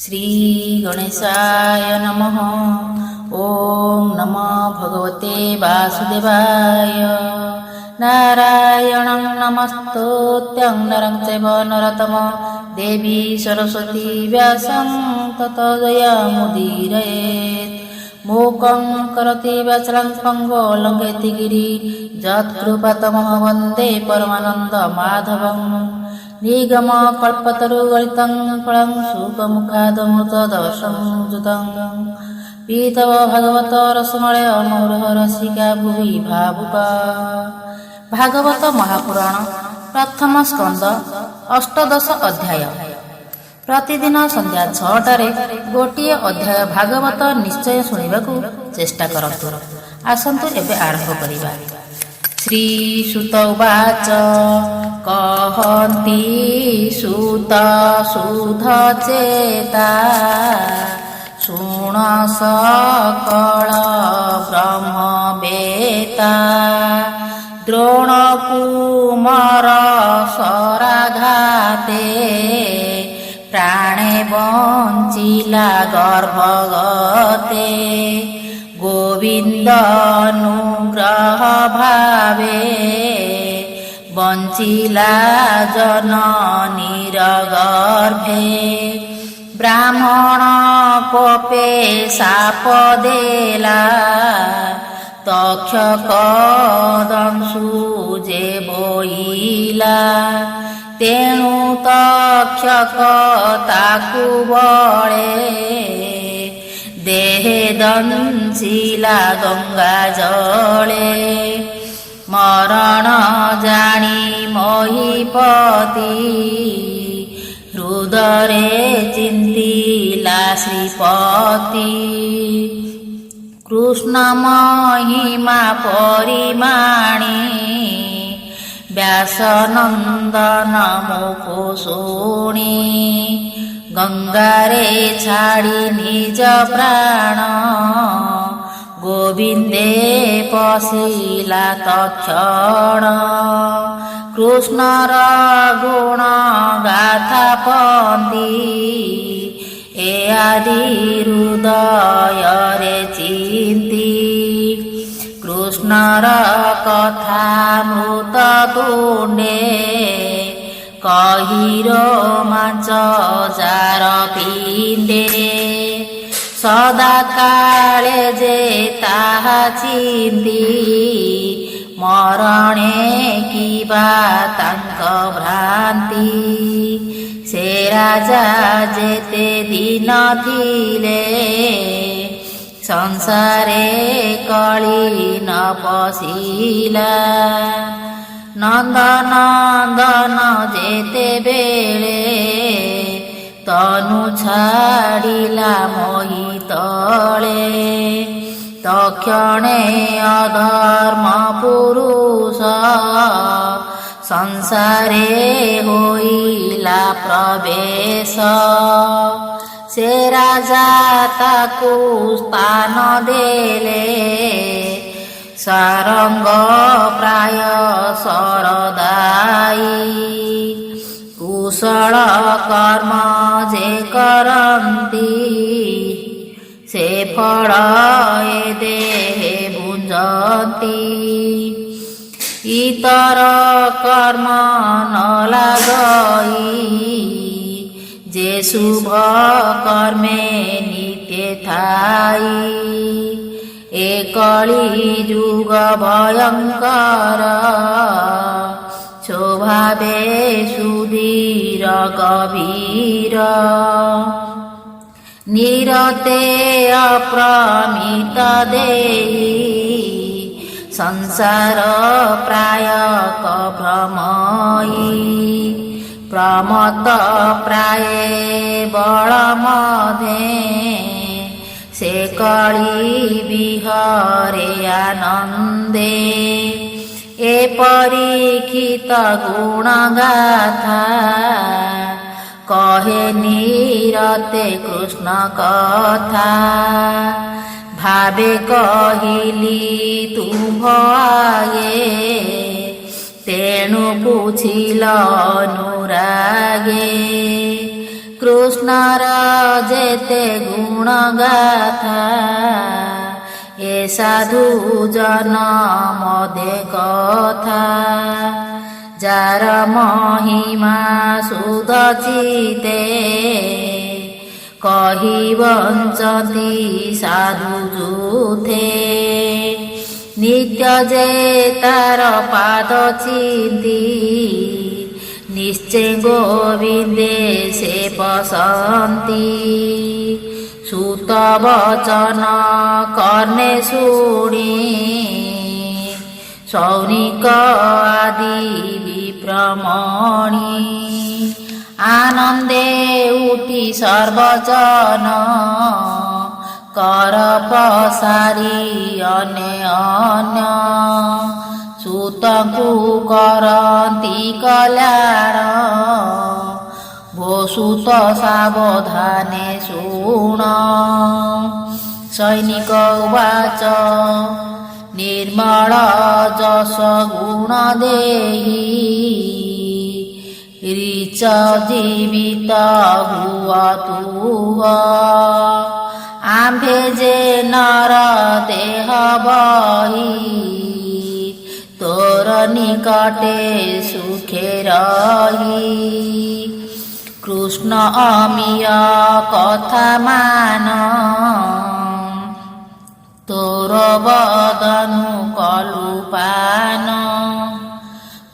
श्री गणेशाय नमः। ओम नमो भगवते वासुदेवाय। नारायणं नमस्तोत्यं नरं चैव नरोत्तमं देवी सरस्वती व्यासं ततो जयमुदीरयेत्। मूकं करोति वाचालं पङ्गुं लङ्घयति गिरिं यत्कृपातमहं वन्दे परमानन्दमाधवम्। निगमकल्पतरुगलितं फलं शुकमुखादमृतदर्शनयुतं पीतव भागवत रसमलय मौरहरसिका भुवि भावुका। भागवत महापुराण प्रथम स्कंद अष्टादश अध्याय। प्रतिदिन संध्या 6टारे गोटे अध्याय भागवत निश्चय शुणिबाकू चेष्टा करतु। आसन्तु एबे आरंभ करिबा। श्रीसुत उवाच कहन्ति सुत सुधचेता शृण सकल ब्रह्मवेत्ता द्रोणकुमार शराघाते प्राणे बञ्चिला गर्भगते गोविन्दानुग्रह भावे बञ्चिला जननीर गर्भे ब्राह्मण कोपे शाप देला तक्षक दंशु जे बोइला तेणु तक्षक ताकु बळे देहे दंशिला गंगा जले मरण जानी महीपति हृदरे चिन्तिला श्रीपति कृष्ण महिमा परिमाणी व्यासनंदन मुखो शुणी गंगारे छाड़ी निज प्राण गोविंदे पशिला तक्षण कृष्णर गुण गाथा पंदी ए आदि हृदय रे चिंती कृष्णर कथा मृत तुंडे कहिरो मांच जार पिंडे सदा काले जे ताहा चिंती मरणे किबा तांक भ्रांति से राजा जेते दिन थिले संसारे कली न पशिला नंदनंदन जेते बेले तनु छाड़िला मोहि तले तक्षणे अधर्म पुरुष संसारे होइला प्रवेश से राजा ताकू स्थान देले सारंग प्राय शरदाई कुशल कर्म जे करन्ति से फल ए देहे भुंजती इतर कर्म न लागई जे शुभ कर्मे नित्य थाई ए कली जुग भयंकर शोभावे सुधीर गभीर निरते अप्रमित देहि संसार प्राय भ्रमयी प्रमत प्राय बल मधे से कली विहरे आनंदे ए परीक्षित गुण गाथा कहे निरते कृष्ण कथा भावे कहिली तुम आगे तेणु पुछिल अनुरागे कृष्णर ଯେତେ ଗୁଣ ଗାଥା ଏ ସାଧୁ ଜନ ମଦେ କଥା ଯାର ମହିମା ସୁଧ ଚିତେ କହି ବଞ୍ଚନ୍ତି ସାଧୁ ଯୁଥେ ନିତ୍ୟ ଯେ ତାର ପାଦ ଚିନ୍ତି ନିଶ୍ଚେ ଗୋବିନ୍ଦେ ସେ ପସନ୍ତି ସୁତ ବଚନ କର୍ଣ୍ଣେ ଶୁଣି ସୌନିକ ଆଦି ବିପ୍ରମଣି ଆନନ୍ଦେ ଉଠି ସର୍ବଜନ କର ପସାରି ଅନ୍ୟ ସୁତଙ୍କୁ କରନ୍ତି କଲ୍ୟାଣ ଭୋସୁତ ସାବଧାନେ ଶୁଣ ସୈନିକ ଉବାଚ ନିର୍ମଳ ଯଶ ଗୁଣ ଦେହି ରିଚ ଜୀବିତ ହୁଅ ତୁହ ଆମ୍ଭେ ଯେ ନର ଦେହ ବହି ତୋର ନିକଟେ ସୁଖେ ରହି କୃଷ୍ଣ ଅମିୟ କଥା ମାନ ତୋର ବଦନୁ କଲୁ ପାନ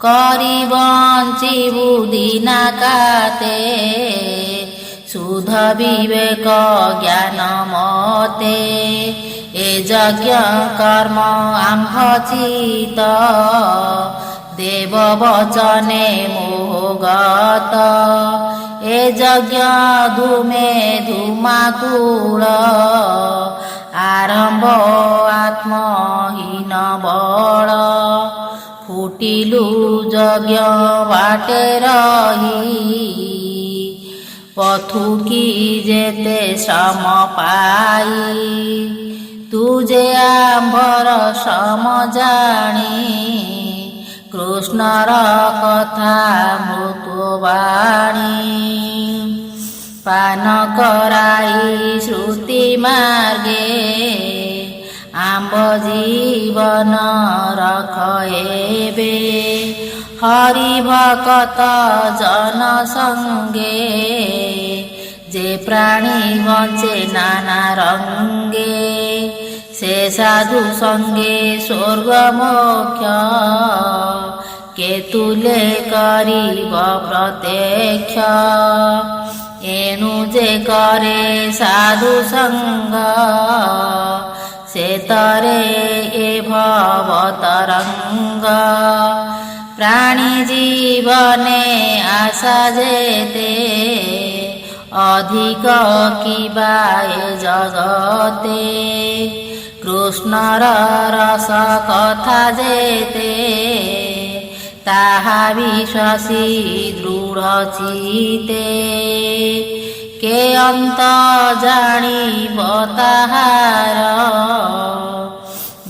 କରି ବଞ୍ଚିବୁ ଦିନା କାତେ ସୁଧ ବିବେକ ଜ୍ଞାନ ମତେ ଏ ଯଜ୍ଞ କର୍ମ ଆମ୍ଭ ଚିତ ଦେବ ବଚନେ ମୋହଗତ ଏ ଯଜ୍ଞ ଧୂମେ ଧୂମାକୁଳ ଆରମ୍ଭ ଆତ୍ମହୀନ ବଳ ଫୁଟିଲୁ ଯଜ୍ଞ ବାଟେ ରହି ପଥୁକି ଯେତେ ଶ୍ରମ ପାଇ ତୁଜେ ଆମ୍ଭର ଶ୍ରମ ଜାଣି କୃଷ୍ଣର କଥା ମୃତ୍ୟୁବାଣୀ ପାନ କରାଇ ଶ୍ରୁତି ମାର୍ଗେ ଆମ୍ଭ ଜୀବନ ରଖ ଏବେ ହରି ଭକତ ଜନ ସଙ୍ଗେ ଯେ ପ୍ରାଣୀ ବଞ୍ଚେ ନାନା ରଙ୍ଗେ ସେ ସାଧୁ ସଙ୍ଗେ ସ୍ୱର୍ଗ ମୋକ୍ଷ କେତୁଲେ କରିବ ପ୍ରତ୍ୟକ୍ଷ ଏଣୁ ଯେ କରେ ସାଧୁ ସଙ୍ଗ ସେ ତରେ ଏ ଭବ ତରଙ୍ଗ ପ୍ରାଣୀ ଜୀବନେ ଆଶା ଯେତେ ଅଧିକ କିବା ଏ ଜଗତେ କୃଷ୍ଣର ରସ କଥା ଯେତେ ତାହା ବିଶ୍ୱାସୀ ଦୃଢ଼ ଚିତେ କେ ଅନ୍ତ ଜାଣିବ ତାହାର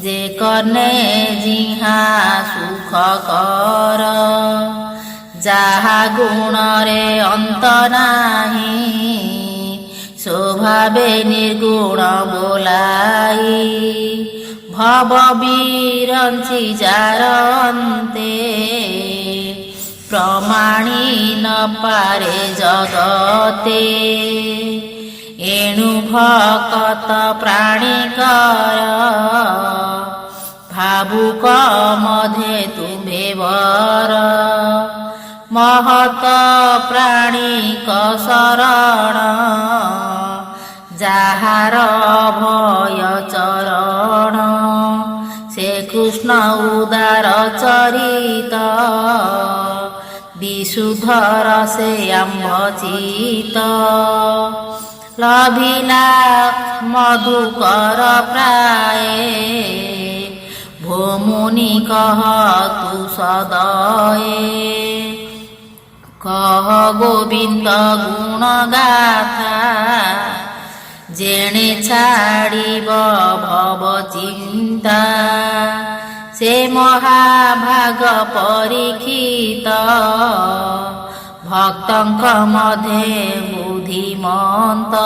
ଯେ କର୍ଣ୍ଣେ ଜିହା ସୁଖ କର ଯାହା ଗୁଣରେ ଅନ୍ତ ନାହିଁ ସ୍ୱଭାବେ ନିର୍ଗୁଣ ବୋଲାଇ ଭବ ବିରଞ୍ଚି ଯାର ଅନ୍ତେ ପ୍ରମାଣି ନ ପାରେ ଜଗତେ ଏଣୁ ଭକତ ପ୍ରାଣୀ କର ଭାବୁକ ମଧେ ତୁମ୍ଭେ ବର ମହତ ପ୍ରାଣୀକ ଶରଣ ଯାହାର ଭୟ ଚରଣ ସେ କୃଷ୍ଣ ଉଦାର ଚରିତ ବିଶୁଦ୍ଧର ସେ ଆମ୍ଭ ଚିତ ଲଭିଲା ମଧୁକର ପ୍ରାଏ ଭୋମୁନି କହ ତୁ ସଦଏ କହ ଗୋବିନ୍ଦ ଗୁଣ ଗାଥା ଯେଣେ ଛାଡ଼ିବ ଭବ ଚିନ୍ତା ସେ ମହାଭାଗ ପରୀକ୍ଷିତ ଭକ୍ତଙ୍କ ମଧ୍ୟେ ବୁଦ୍ଧି ବୁଦ୍ଧିମନ୍ତ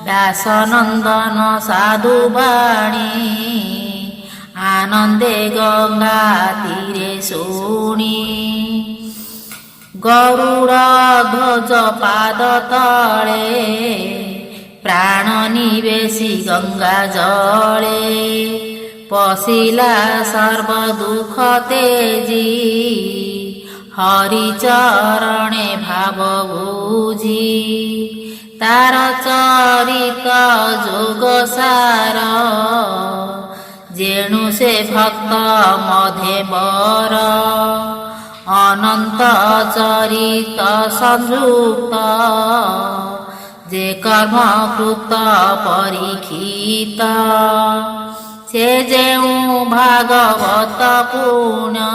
ବ୍ୟାସନନ୍ଦନ ସାଧୁବାଣୀ ଆନନ୍ଦେ ଗଙ୍ଗା ତୀରେ ଶୁଣି ଗରୁଡ଼ ଧ୍ୱଜ ପାଦ ତଳେ ପ୍ରାଣ ନିବେଶି ଗଙ୍ଗା ଜଳେ ପଶିଲା ସର୍ବ ଦୁଃଖ ତେଜି ହରିଚରଣେ ଭାବ ବୁଝି ତାର ଚରିତ ଯୋଗ ସାର ଯେଣୁ ସେ ଭକ୍ତ ମଧେବର ଅନନ୍ତ ଚରିତ ସଂଯୁକ୍ତ ଯେ କର୍ମକୃତ ପରୀକ୍ଷିତ ସେ ଯେଉଁ ଭାଗବତ ପୁଣ୍ୟ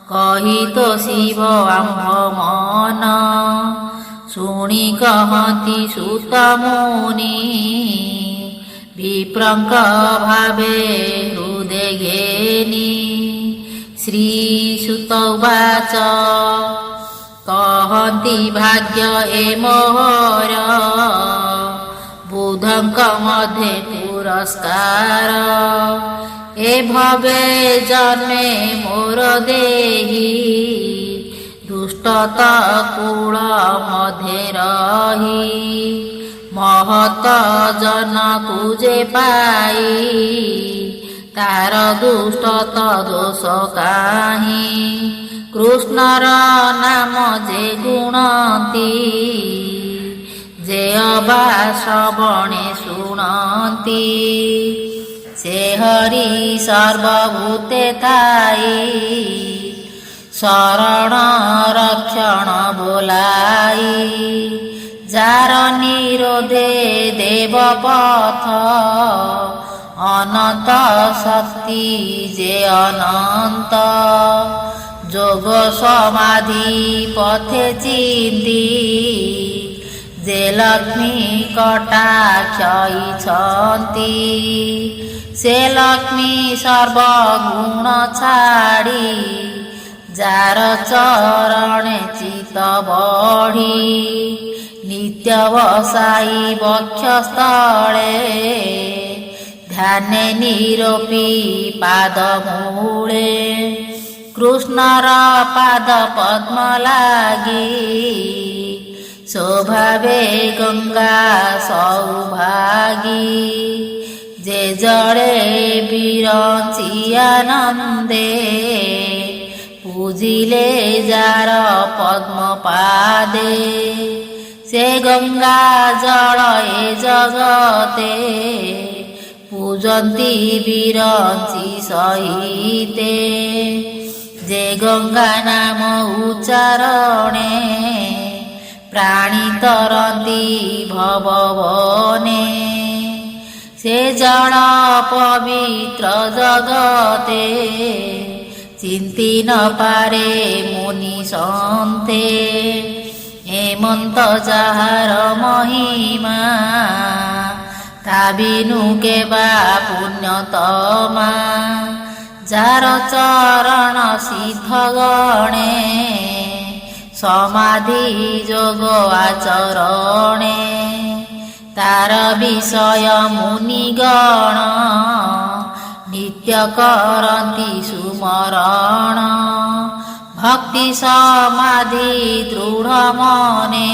କହି ତ ଶିବ ଆମ୍ଭ ମନ ଶୁଣି କହନ୍ତି ସୁତ ମୁନି ବିପ୍ରଙ୍କ ଭାବେ ହୃଦେ ଘେନି ଶ୍ରୀସୁତ ଉବାଚ କହନ୍ତି ଭାଗ୍ୟ ଏ ମୋହର ବୁଧଙ୍କ ମଧ୍ୟେ ପୁରସ୍କାର ଏ ଭବେ ଜନ୍ମେ ମୋର ଦେହି ଦୁଷ୍ଟତ କୂଳ ମଧ୍ୟେ ରହି ମହତ ଜନକୁ ଯେ ପାଇ ତାର ଦୁଷ୍ଟତ ଦୋଷ କାହିଁ କୃଷ୍ଣର ନାମ ଯେ ଗୁଣନ୍ତି ଯେ ଅବା ଶ୍ରବଣେ ଶୁଣନ୍ତି ସେ ହରି ସର୍ବଭୂତେ ଥାଇ ଶରଣ ରକ୍ଷଣ ବୋଲାଇ ଯାର ନିରୋଧେ ଦେବ ପଥ ଅନନ୍ତ ଶକ୍ତି ଯେ ଅନନ୍ତ ଯୋଗ ସମାଧି ପଥେ ଚିନ୍ତି ଯେ ଲକ୍ଷ୍ମୀ କଟାକ୍ଷଇଛନ୍ତି ସେ ଲକ୍ଷ୍ମୀ ସର୍ବଗୁଣ ଛାଡ଼ି ଯାର ଚରଣେ ଚିତ ବଢ଼ି ନିତ୍ୟ ବସାଇ ବକ୍ଷସ୍ଥଳେ ଧ୍ୟାନେ ନିରୋପି ପାଦ ମୂଳେ କୃଷ୍ଣର ପାଦ ପଦ୍ମ ଲାଗି ସ୍ୱଭାବେ ଗଙ୍ଗା ସୌଭାଗୀ ଯେ ଜଳେ ବିରଞ୍ଚି ଆନନ୍ଦେ ପୂଜିଲେ ଯାର ପଦ୍ମ ପାଦେ ସେ ଗଙ୍ଗା ଜଳ ଏ ଜଗତେ ପୂଜନ୍ତି ବିରଞ୍ଚି ସହିତେ ଯେ ଗଙ୍ଗା ନାମ ଉଚ୍ଚାରଣେ ପ୍ରାଣୀ ତରନ୍ତି ଭବବନେ ସେ ଜଳ ପବିତ୍ର ଜଗତେ ଚିନ୍ତି ନ ପାରେ ମୁନି ସନ୍ତେ ହେମନ୍ତ ଯାହାର ମହିମା ତା ବିନୁ କେବା ପୁଣ୍ୟତମା ଯାର ଚରଣ ସିଦ୍ଧ ଗଣେ ସମାଧି ଯୋଗ ଆଚରଣେ ତାର ବିଷୟ ମୁନିଗଣ ନିତ୍ୟ କରନ୍ତି ସୁମରଣ ଭକ୍ତି ସମାଧି ଦୃଢ଼ ମନେ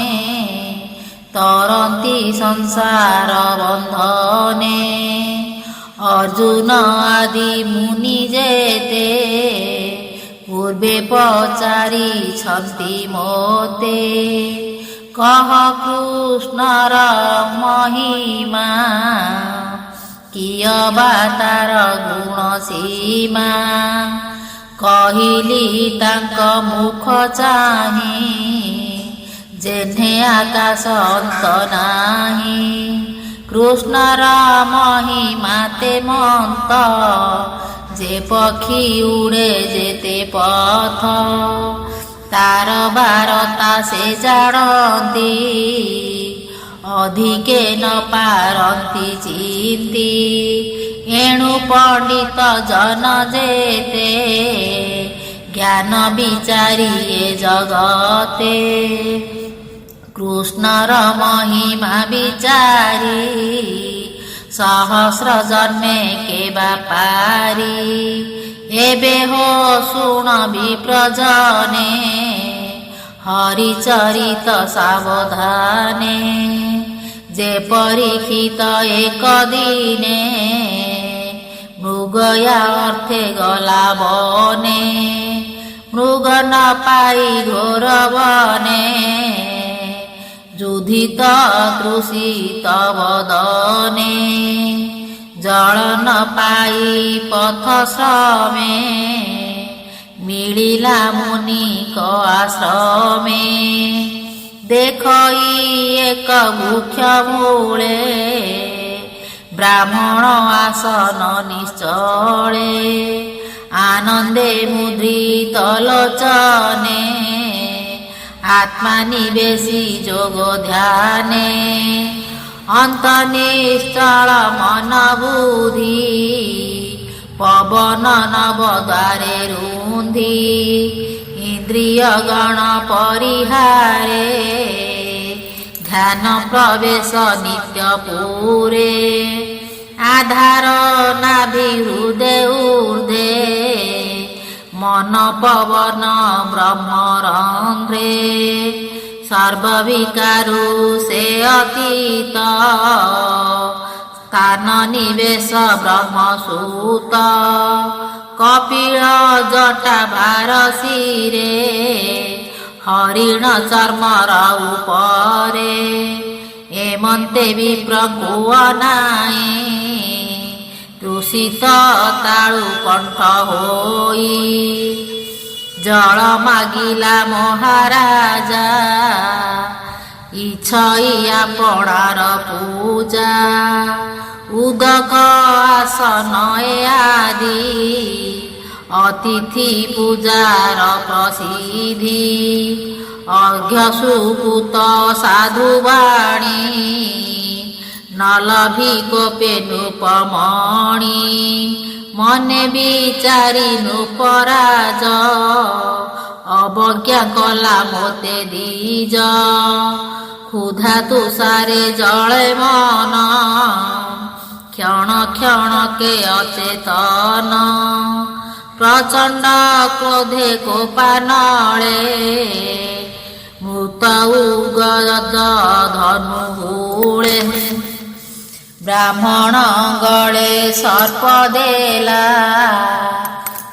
ତରନ୍ତି ସଂସାର ବନ୍ଧନେ ଅର୍ଜୁନ ଆଦି ମୁନି ଯେତେ ପୂର୍ବେ ପଚାରିଛନ୍ତି ମୋତେ କହ କୃଷ୍ଣର ମହିମା କିୟ ବା ତାର ଗୁଣ ସୀମା କହିଲି ତାଙ୍କ ମୁଖ ଚାହିଁ ଯେହ୍ନେ ଆକାଶ ଅନ୍ତ ନାହିଁ କୃଷ୍ଣର ମହିମା ତେମନ୍ତ ଯେ ପକ୍ଷୀ ଉଡ଼େ ଯେତେ ପଥ ତାର ବାରତା ସେ ଜାଣନ୍ତି ଅଧିକେ ନ ପାରନ୍ତି ଚିନ୍ତି ଏଣୁ ପଣ୍ଡିତ ଜନ ଯେତେ ଜ୍ଞାନ ବିଚାରି ଏ ଜଗତେ କୃଷ୍ଣର ମହିମା ବିଚାରି ସହସ୍ର ଜନ୍ମେ କେବା ପାରି। ଏବେ ହୋ ଶୁଣ ବିପ୍ରଜନେ ହରିଚରିତ ସାବଧାନେ। ଯେ ପରୀକ୍ଷିତ ଏକ ଦିନେ ମୃଗୟା ଅର୍ଥେ ଗଲା ବନେ। ମୃଗ ନ ପାଇ ଘୋର ବନେ ଯୁଧିତ ତୃଷିତ ବଦନେ। ଜଳ ନ ପାଇ ପଥ ଶ୍ରମେ ମିଳିଲା ମୁନିକ ଆଶ୍ରମେ। ଦେଖଇ ଏକ ବୃକ୍ଷ ମୂଳେ ବ୍ରାହ୍ମଣ ଆସନ ନିଶ୍ଚଳେ। ଆନନ୍ଦେ ମୁଦ୍ରିତ ଲୋଚନେ ଆତ୍ମା ନିବେଶୀ ଯୋଗ ଧ୍ୟାନେ। ଅନ୍ତ ନିଶ୍ଚଳ ମନ ବୁଦ୍ଧି ପବନ ନବ ଦ୍ୱାରେ ରୁନ୍ଧି। ଇନ୍ଦ୍ରିୟ ଗଣ ପରିହାରେ ଧ୍ୟାନ ପ୍ରବେଶ ନିତ୍ୟ ପୁରେ। ଆଧାର ନାଭି ହୃଦେ ଊର୍ଦ୍ଧ୍ୱେ ମନ ପବନ ବ୍ରହ୍ମରନ୍ଧ୍ରେ। ସର୍ବବିକାରୁ ସେ ଅତୀତ ସ୍ଥାନ ନିବେଶ ବ୍ରହ୍ମସୂତ। କପିଳ ଜଟା ଭାର ଶିରେ ହରିଣ ଚର୍ମର ଉପରେ। ଏମନ୍ତେ ବିପ୍ରଙ୍କୁ ଅନାଇ ତୃଷିତ ତାଳୁ କଣ୍ଠ ହୋଇ। ଜଳ ମାଗିଲା ମହାରାଜା ଇଚ୍ଛଇ ଆପଣାର ପୂଜା। ଉଦକ ଆସନ ଏ ଆଦି ଅତିଥି ପୂଜାର ପ୍ରସିଦ୍ଧି। ଅର୍ଘ୍ୟ ସୁକୃତ ସାଧୁବାଣୀ ନଲଭି ଗୋପେ ନୃପମଣି। ମନେ ବିଚାରି ନୃପରାଜ ଅବଜ୍ଞା କଲା ମୋତେ ଦ୍ୱିଜ। ক্ষুধা তুষারে জলে মন ক্ষণ ক্ষণকে অচেতন প্রচণ্ড ক্রোধে কোপানলে মৃত উগদ ধনুগুলে ব্রাহ্মণ গলে সর্প দেলা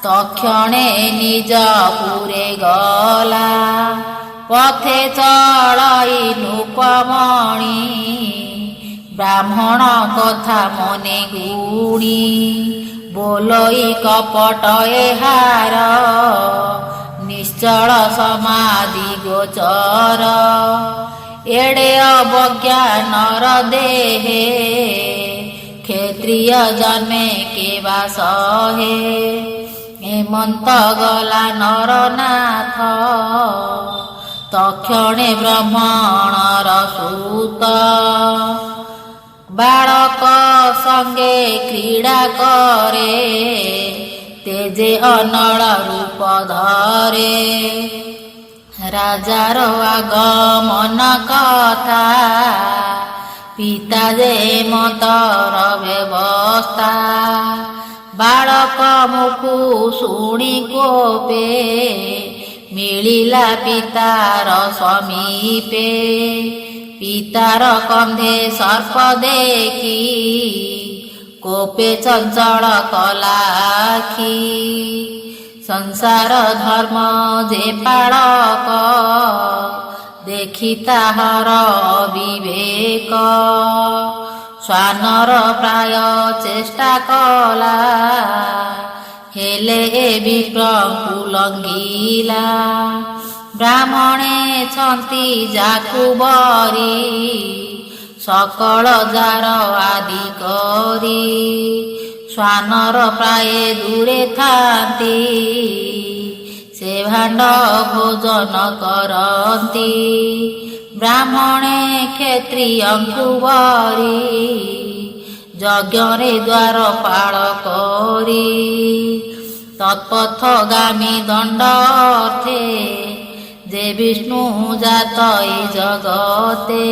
তক্ষণে নিজ পুরে গলা পথে চলাই নৃপমণি ব্রাহ্মণ কথা মনে গুণি ବୋଲଇ କପଟ ଏହାର ନିଶ୍ଚଳ ସମାଧି ଗୋଚର ଏଡ଼େ ଅବଜ୍ଞା ନର ଦେହେ କ୍ଷତ୍ରିୟ ଜନ୍ମେ କେବା ସହେ ହେମନ୍ତ ଗଲା ନରନାଥ ତକ୍ଷଣେ ବ୍ରାହ୍ମଣର ସୂତ ବାଳକ ସଙ୍ଗେ କ୍ରୀଡ଼ା କରେ ତେଜେ ଅନଳ ରୂପ ଧରେ ରାଜାର ଆଗମନ କଥା ପିତା ଯେ ମତର ବ୍ୟବସ୍ଥା ବାଳକ ମୁଖୁ ଶୁଣି କୋପେ ମିଳିଲା ପିତାର ସମୀପେ ପିତାର କନ୍ଧେ ସର୍ପ ଦେଖି କୋପେ ଚଞ୍ଚଳ କଲା ଆଖି ସଂସାର ଧର୍ମ ଯେ ପାଳକ ଦେଖି ତାହାର ବିବେକ ଶ୍ୱାନର ପ୍ରାୟ ଚେଷ୍ଟା କଲା ହେଲେ ଏ ବିପ୍ରଙ୍କୁ ଲଙ୍ଗିଲା ବ୍ରାହ୍ମଣେ ଛନ୍ତି ଯାକୁ ବରି ସକଳ ଯାର ଆଦି କରି ଶ୍ୱାନର ପ୍ରାୟ ଦୂରେ ଥାନ୍ତି ସେ ଭାଣ୍ଡ ଭୋଜନ କରନ୍ତି ବ୍ରାହ୍ମଣେ କ୍ଷତ୍ରିୟଙ୍କୁ ବରି ଯଜ୍ଞରେ ଦ୍ୱାର ପାଳ କରି ତତ୍ପଥଗାମୀ ଦଣ୍ଡ ଅର୍ଥେ ଯେ ବିଷ୍ଣୁ ଜାତ ଏ ଜଗତେ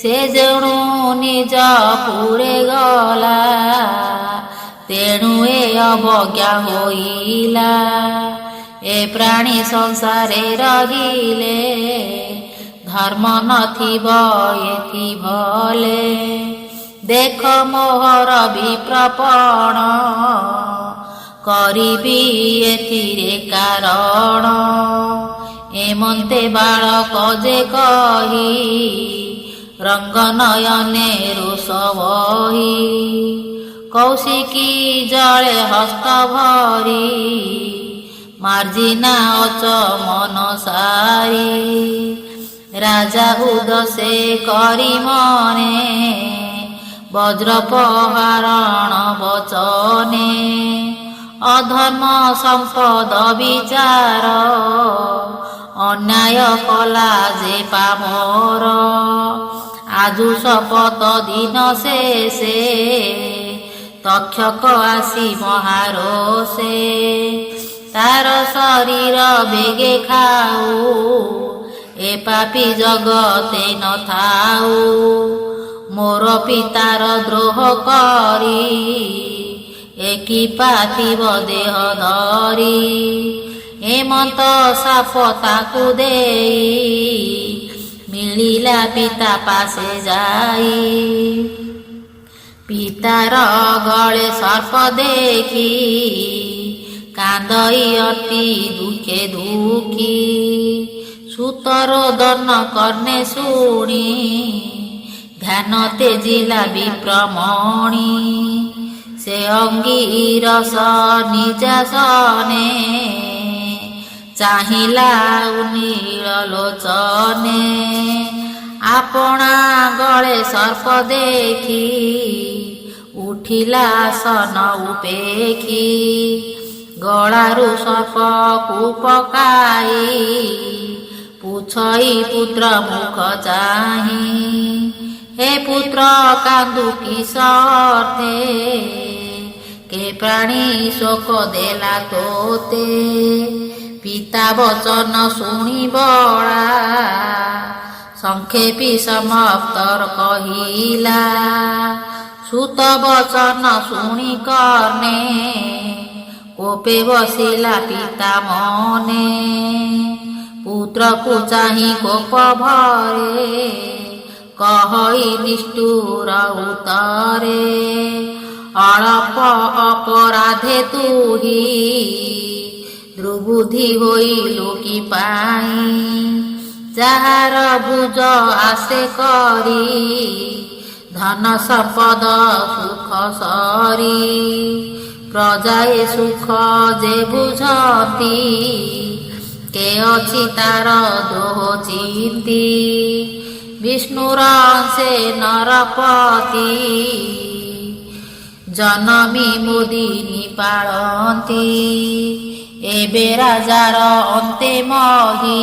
ସେ ଯେଣୁ ନିଜ ପୁରେ ଗଲା ତେଣୁ ଏ ଅବଜ୍ଞା ହୋଇଲା ଏ ପ୍ରାଣୀ ସଂସାରେ ରହିଲେ ଧର୍ମ ନଥିବ ଏଥି ଭଲେ ଦେଖ ମୋହର ବିପ୍ରପଣ କରିବି ଏଥିରେ କାରଣ ଏମନ୍ତେ ବାଳକ ଯେ କହି ରଙ୍ଗ ନୟନେ ରୋଷ ବହି କୌଶିକୀ ଜଳେ ହସ୍ତ ଭରି ମାର୍ଜିନା ଅଚମନ ସାରି ରାଜା ଉଦସେ କରି ମନେ ବଜ୍ର ପ୍ରହାରଣ ବଚନେ ଅଧର୍ମ ସମ୍ପଦ ବିଚାର ଅନ୍ୟାୟ କଲା ଯେ ପାମର ଆଜୁ ଶପଥ ଦିନ ଶେଷେ ତକ୍ଷକ ଆସି ମହାରୋଷେ ତାର ଶରୀର ବେଗେ ଖାଉ ଏ ପାପୀ ଜଗତେ ନଥାଉ ମୋର ପିତାର ଦ୍ରୋହ କରି ଏକି ପାଥିବ ଦେହ ଧରି ଏମନ୍ତ ସାପ ତାକୁ ଦେଇ ମିଳିଲା ପିତା ପାଶେ ଯାଇ ପିତାର ଗଳେ ସର୍ପ ଦେଖି କାନ୍ଦଇ ଅତି ଦୁଃଖେ ଦୁଃଖୀ ସୁତରୋଦନ କର୍ଣ୍ଣେ ଶୁଣି ଧ୍ୟାନ ତେଜିଲା ବିପ୍ରମଣି ସେ ଅଙ୍ଗିରସ ନିଜାସନେ ଚାହିଁଲା ନୀଳ ଲୋଚନେ ଆପଣା ଗଳେ ସର୍ପ ଦେଖି ଉଠିଲା ସନ ଉପେକ୍ଷୀ ଗଳାରୁ ସର୍ପକୁ ପକାଇ ପୁଛଇ ପୁତ୍ର ମୁଖ ଚାହିଁ हे पुत्र कांदु किस अर्थे के प्राणी शोक देला तोते पिता वचन शुणी बड़ा संक्षेपी समाप्तर कहिला सुत वचन शुणी कर्णे कोपे बसिला पिता मने पुत्र को चाही कोप भरे कहई निष्ठुर उतरे अळप अपराधे तुही दुर्बुद्धि होइलु कि पाई ଯାହାର ଭୁଜ ଆସେ କରି ଧନ ସମ୍ପଦ ସୁଖ ସରି ପ୍ରଜାଏ ସୁଖ ଯେ ବୁଝନ୍ତି କେ ଅଛି ତାର ଦୋହ ଚିନ୍ତି ବିଷ୍ଣୁର ସେ ନରପତି ଜନମି ମୁଦିନି ପାଳନ୍ତି ଏବେ ରାଜାର ଅନ୍ତେ ମହି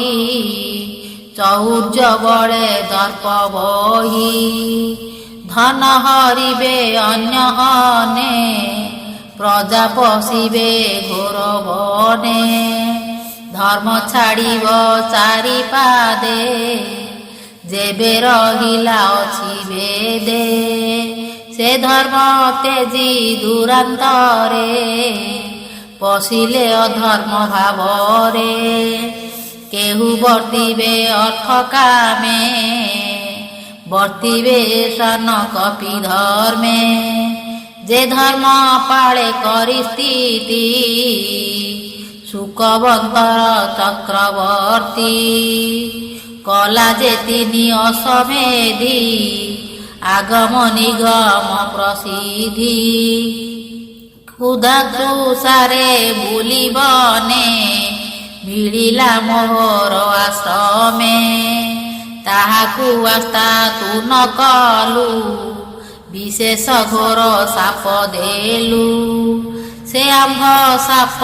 ଚୌର୍ଯ୍ୟ ବଳେ ଦର୍ପ ବହି ଧନ ହରିବେ ଅନ୍ୟ ଅନେ ପ୍ରଜା ପଶିବେ ଘୋର ବନେ ଧର୍ମ ଛାଡ଼ିବ ଚାରି ପାଦେ ଯେବେ ରହିଲା ଅଛି ବେଦେ ସେ ଧର୍ମ ତେଜି ଦୂରାନ୍ତରେ ପଶିଲେ ଅଧର୍ମ ଭାବରେ କେହୁ ବର୍ତ୍ତିବେ ଅର୍ଥ କାମେ ବର୍ତ୍ତିବେ ସ୍ୱର୍ଣ୍ଣ କପି ଧର୍ମେ ଯେ ଧର୍ମ ପାଳେ କରି ସ୍ଥିତି ଶୁକବନ୍ତର ଚକ୍ରବର୍ତ୍ତୀ କଲା ଯେ ତିନି ଅସମେଧି ଆଗମ ନିଗମ ପ୍ରସିଦ୍ଧି ক্ষুধাତୃଷାରେ ବୁଲିବନେ ମିଳିଲା ମୋହର ଆଶ୍ରମେ ତାହାକୁ ଆସ୍ଥା ତୁ ନ କଲୁ ବିଶେଷ ଘୋର ସାପ ଦେଲୁ ସେ ଆମ୍ଭ ସାପ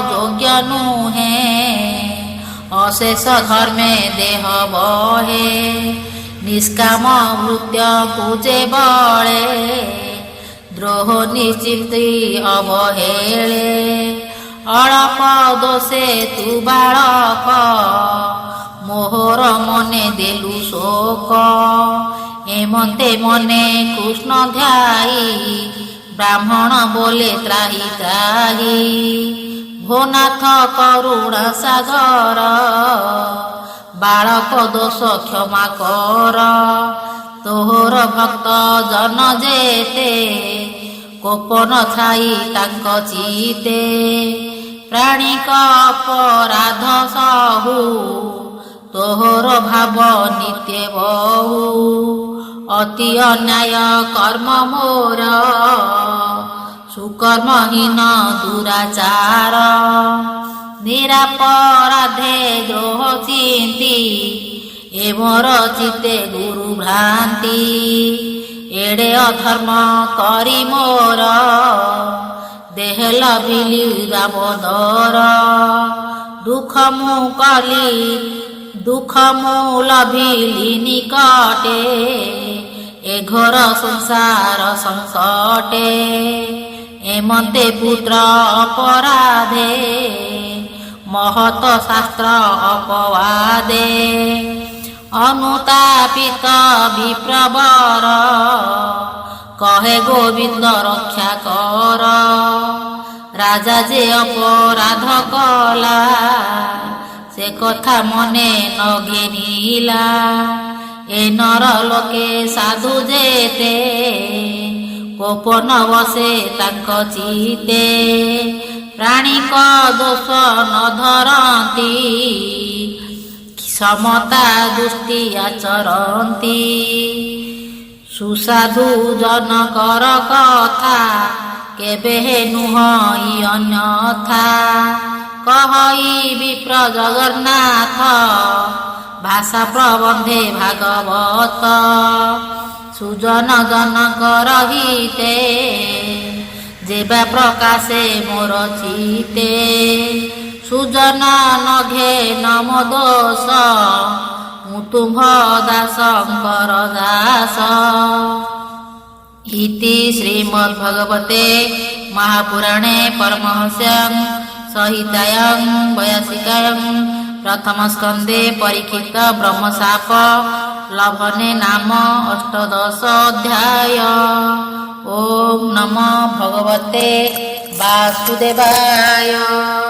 ଯୋଗ୍ୟ ନୁହେଁ ଅଶେଷ ଧର୍ମେ ଦେହ ବହେ ନିଷ୍କାମ ମୃତ୍ୟୁକୁ ଯେ ବଳେ ଦ୍ରୋହ ନିଶ୍ଚିନ୍ତି ଅବହେଳେ ଅଳପ ଦୋଷେ ତୁ ବାଳକ ମୋହର ମନେ ଦେଲୁ ଶୋକ ଏମନ୍ତେ ମନେ କୃଷ୍ଣ ଧ୍ୟାଇ ବ୍ରାହ୍ମଣ ବୋଲେ ତ୍ରାହି ତ୍ରାହି ଭୋନାଥ କରୁଣା ସାଗର ବାଳକ ଦୋଷ କ୍ଷମା କର ତୋହର ଭକ୍ତ ଜନ ଯେତେ କୋପନ ଛାଇ ତାଙ୍କ ଚିତେ ପ୍ରାଣିକ ଅପରାଧ ସହୁ ତୋହର ଭାବ ନିତ୍ୟ ବହୁ ଅତି ଅନ୍ୟାୟ କର୍ମ ମୋର ସୁକର୍ମହୀନ ଦୁରାଚାର ନିରାପରାଧେ ଦ୍ରୋହ ଚିନ୍ତି ଏ ମୋର ଚିତେ ଗୁରୁ ଭ୍ରାନ୍ତି ଏଡ଼େ ଅଧର୍ମ କରି ମୋର ଦେହ ଲଭିଲି ଦାମୋଦର ଦୁଃଖ ମୁଁ କଲି ଦୁଃଖ ମୁଁ ଲଭିଲି ନିକଟେ ଏ ଘୋର ସଂସାର ସଂକଟେ ଏମନ୍ତେ ପୁତ୍ର ଅପରାଧେ ମହତ ଶାସ୍ତ୍ର ଅପବାଦେ ଅନୁତାପିତ ବିପ୍ରବର କହେ ଗୋବିନ୍ଦ ରକ୍ଷା କର ରାଜା ଯେ ଅପରାଧ କଲା ସେ କଥା ମନେ ନ ଘେନିଲା ଏ ନର ଲୋକେ ସାଧୁ ଯେତେ କୋପନ ବସେ ତାଙ୍କ ଚିତେ ପ୍ରାଣିକ ଦୋଷ ନ ଧରନ୍ତି ସମତା ଦୃଷ୍ଟି ଆଚରନ୍ତି ସୁସାଧୁ ଜନକର କଥା କେବେ ନୁହଁ ଅନ୍ୟଥା କହଇ ବିପ୍ର ଜଗନ୍ନାଥ ଭାଷା ପ୍ରବନ୍ଧେ ଭାଗବତ ସୁଜନ ଜନକର ହିତେ ଯେବା ପ୍ରକାଶେ ମୋର ଚିତେ ସୁଜନ ନଘେ ନମ ଦୋଷ ମୁଁ ତୁମ୍ଭ ଦାସଙ୍କର ଦାସ ଇତି ଶ୍ରୀମଦ୍ଭଗବତେ ମହାପୁରାଣେ ପରମହଂସ୍ୟାଂ ସଂହିତାୟାଂ ବୟାସିକାୟାଂ ପ୍ରଥମ ସ୍କନ୍ଧେ ପରୀକ୍ଷିତ ବ୍ରହ୍ମଶାପ ଲଭନେ ନାମ ଅଷ୍ଟଦଶ ଅଧ୍ୟାୟ। ଓಂ ନମୋ ଭଗବତେ ବାସୁଦେବାୟ।